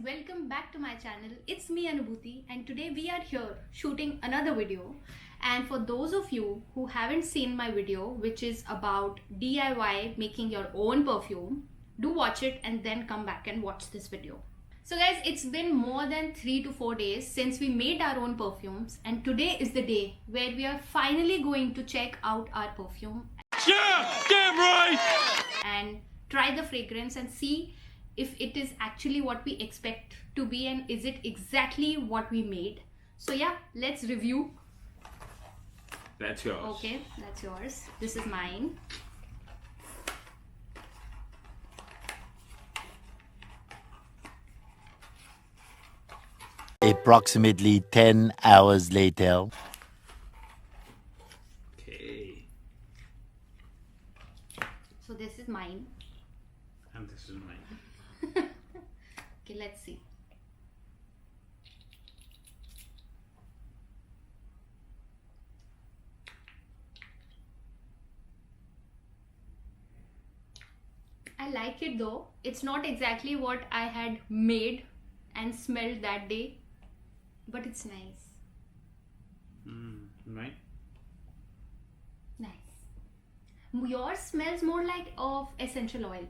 welcome back to my channel. It's me Anubhuti and today we are here shooting another video. And for those of you who haven't seen my video, which is about DIY making your own perfume, do watch it and then come back and watch this video. So guys, it's been more than 3 to 4 days since we made our own perfumes, and today is the day where we are finally going to check out our perfume. Yeah, damn right! And try the fragrance and see if it is actually what we expect to be and is it exactly what we made. So yeah, let's review. That's yours. Okay, that's yours. This is mine. Approximately 10 hours later. Okay. So this is mine. And this is mine. Okay, let's see. I like it though. It's not exactly what I had made and smelled that day, but it's nice. Mine? Nice. Yours smells more like of essential oil.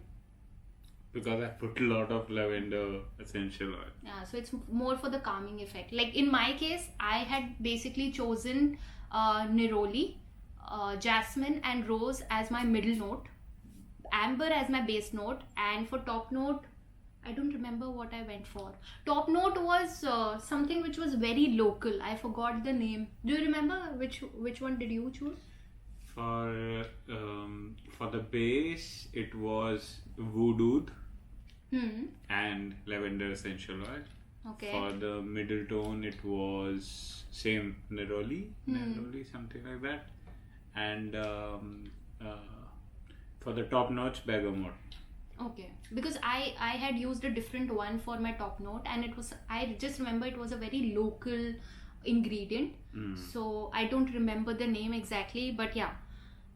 Because I put a lot of lavender essential oil. Yeah, so it's more for the calming effect. Like in my case, I had basically chosen neroli, jasmine and rose as my middle note, amber as my base note, and for top note, I don't remember what I went for. Top note was something which was very local. I forgot the name. Do you remember which one did you choose? For the base, it was voodoo and lavender essential oil. Okay. For the middle tone, it was same neroli, something like that. And for the top notch, bergamot. Okay, because I had used a different one for my top note, and it was, I just remember it was a very local ingredient. So I don't remember the name exactly, but yeah,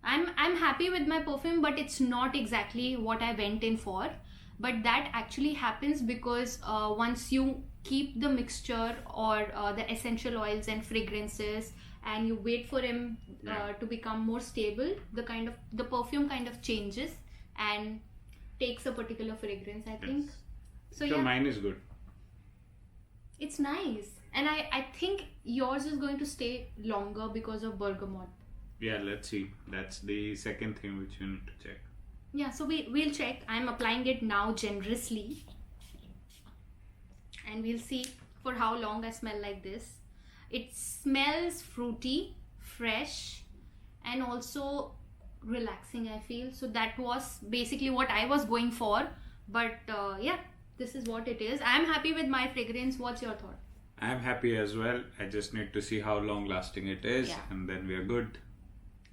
I'm happy with my perfume, but it's not exactly what I went in for. But that actually happens because once you keep the mixture or the essential oils and fragrances and you wait for him to become more stable, the perfume kind of changes and takes a particular fragrance, I think. So yeah, mine is good. it's nice, and I think yours is going to stay longer because of bergamot. Yeah, let's see. That's the second thing which you need to check. Yeah, so we'll check. I'm applying it now generously, and we'll see for how long I smell like this. It smells fruity, fresh, and also relaxing, I feel. So that was basically what I was going for, but yeah, this is what it is. I'm happy with my fragrance. What's your thought? I'm happy as well. I just need to see how long lasting it is, and then we are good.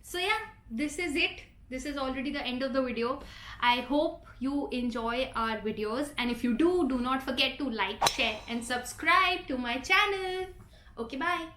So yeah, this is it. This is already the end of the video. I hope you enjoy our videos, and if you do not forget to like, share and subscribe to my channel. Okay, bye.